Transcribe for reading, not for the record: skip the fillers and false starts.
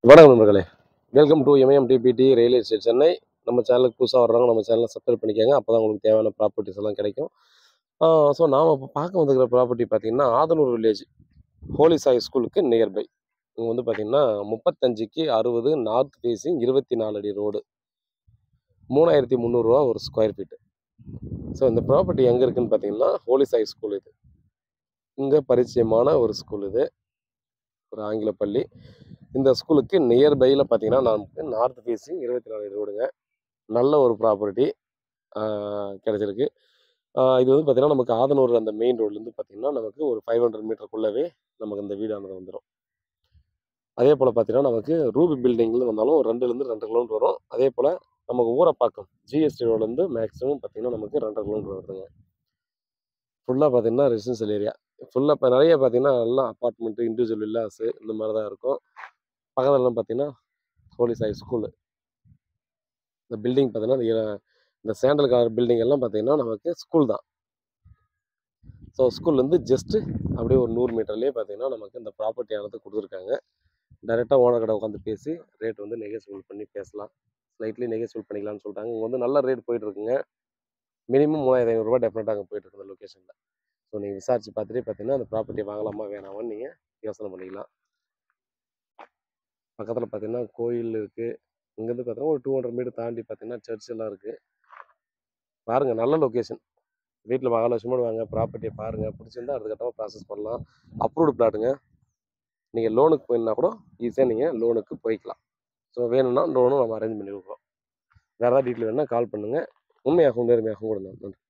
வணக்கம் நண்பர்களே. Welcome to MAM DBT real estate Chennai. நம்ம சேனலுக்கு புதுசாக வர்றவங்க நம்ம சேனலை சப்ஸ்கிரைப் பண்ணிக்கோங்க. அப்போ தான் உங்களுக்கு தேவையான ப்ராப்பர்ட்டிஸ் எல்லாம் கிடைக்கும். ஸோ நாம் இப்போ பார்க்க வந்துருக்கிற ப்ராப்பர்ட்டி பார்த்தீங்கன்னா ஆதனூர் வில்லேஜ் ஹோலி சாய் ஸ்கூலுக்கு நியர்பை. இங்கே வந்து பார்த்தீங்கன்னா 35க்கு 60 நார்த் ஃபேஸிங் 24 அடி ரோடு, 3300 ரூபா ஒரு ஸ்கொயர் ஃபீட்டு. ஸோ இந்த ப்ராப்பர்ட்டி எங்கே இருக்குதுன்னு பார்த்தீங்கன்னா ஹோலி சாய் ஸ்கூல். இது இங்கே பரிச்சயமான ஒரு ஸ்கூல். இது ஒரு ஆங்கில பள்ளி. இந்த ஸ்கூலுக்கு நியர்பையில் பார்த்தீங்கன்னா நமக்கு நார்த் ஃபேஸிங் 24 ரோடுங்க. நல்ல ஒரு ப்ராப்பர்ட்டி கிடச்சிருக்கு. இது வந்து பார்த்தீங்கன்னா நமக்கு ஆதனூர் அந்த மெயின் ரோட்லேருந்து பார்த்தீங்கன்னா நமக்கு ஒரு 500 மீட்டருக்குள்ளவே நமக்கு இந்த வீடானது வந்துடும். அதே போல் பார்த்தீங்கன்னா நமக்கு ரூபி பில்டிங்லேருந்து வந்தாலும் 2லேருந்து 2.5 கிலோமீட்டர் வரும். அதே போல் நமக்கு ஊரப்பாக்கம் ஜிஎஸ்டி ரோட்லேருந்து மேக்ஸிமம் பார்த்தீங்கன்னா நமக்கு 2.5 கிலோமீட்டர் வருதுங்க. ஃபுல்லாக பார்த்தீங்கன்னா ரெசிடென்ஷியல் ஏரியா. ஃபுல்லாக இப்போ நிறைய பார்த்தீங்கன்னா எல்லாம் அப்பார்ட்மெண்ட்டு, இண்டிவிஜுவல் வில்லாஸு இந்த மாதிரி தான் இருக்கும். பக்கத்துலலாம் பார்த்தீங்கன்னா ஹோலி சாய் ஸ்கூலு. இந்த பில்டிங் பார்த்தீங்கன்னா இந்த சாண்டல் கலர் பில்டிங் எல்லாம் பார்த்தீங்கன்னா நமக்கு ஸ்கூல் தான். ஸோ ஸ்கூல்லேருந்து ஜஸ்ட்டு அப்படியே ஒரு 100 மீட்டர்லேயே பார்த்தீங்கன்னா நமக்கு இந்த ப்ராப்பர்ட்டியானது கொடுத்துருக்காங்க. டைரெக்டாக ஓனர் கடை உட்காந்து பேசி ரேட் வந்து நெகோசியபிள் பண்ணி பேசலாம். ஸ்லைட்லி நெகோசியபிள் பண்ணிக்கலாம்னு சொல்லிட்டாங்க. இங்கே வந்து நல்ல ரேட் போயிட்டுருக்குங்க. மினிமம் 3500 ரூபா டெஃபினட்டாக அங்கே போயிட்டுருக்கு இந்த லொக்கேஷனில். ஸோ நீங்கள் விசாரிச்சு பார்த்துட்டு பார்த்தீங்கன்னா அந்த ப்ராப்பர்ட்டி வாங்கலாமா வேணாமான்னு நீங்கள் யோசனை பண்ணிக்கலாம். பக்கத்தில் பார்த்தீங்கன்னா கோயில் இருக்குது. இங்கேருந்து பார்த்தீங்கன்னா ஒரு 200 மீட்டர் தாண்டி பார்த்தீங்கன்னா சர்ச் எல்லாம் இருக்குது. பாருங்கள், நல்ல லொக்கேஷன். வீட்டில் மகாலட்சுமியோடு வாங்க, ப்ராப்பர்ட்டியை பாருங்கள். பிடிச்சிருந்தா அடுத்த கட்டமாக ப்ராசஸ் பண்ணலாம். அப்ரூவ்டு பிளாட்டுங்க. நீங்கள் லோனுக்கு போயிருந்தா கூட ஈஸியாக நீங்கள் லோனுக்கு போய்க்கலாம். ஸோ வேணும்னா லோனும் நம்ம அரேஞ்ச் பண்ணி கொடுக்குறோம். வேறு ஏதாவது டீட்டெயில் வேணுன்னா கால் பண்ணுங்கள். உண்மையாகவும் நேர்மையாகவும் கொடுங்க. நன்றி.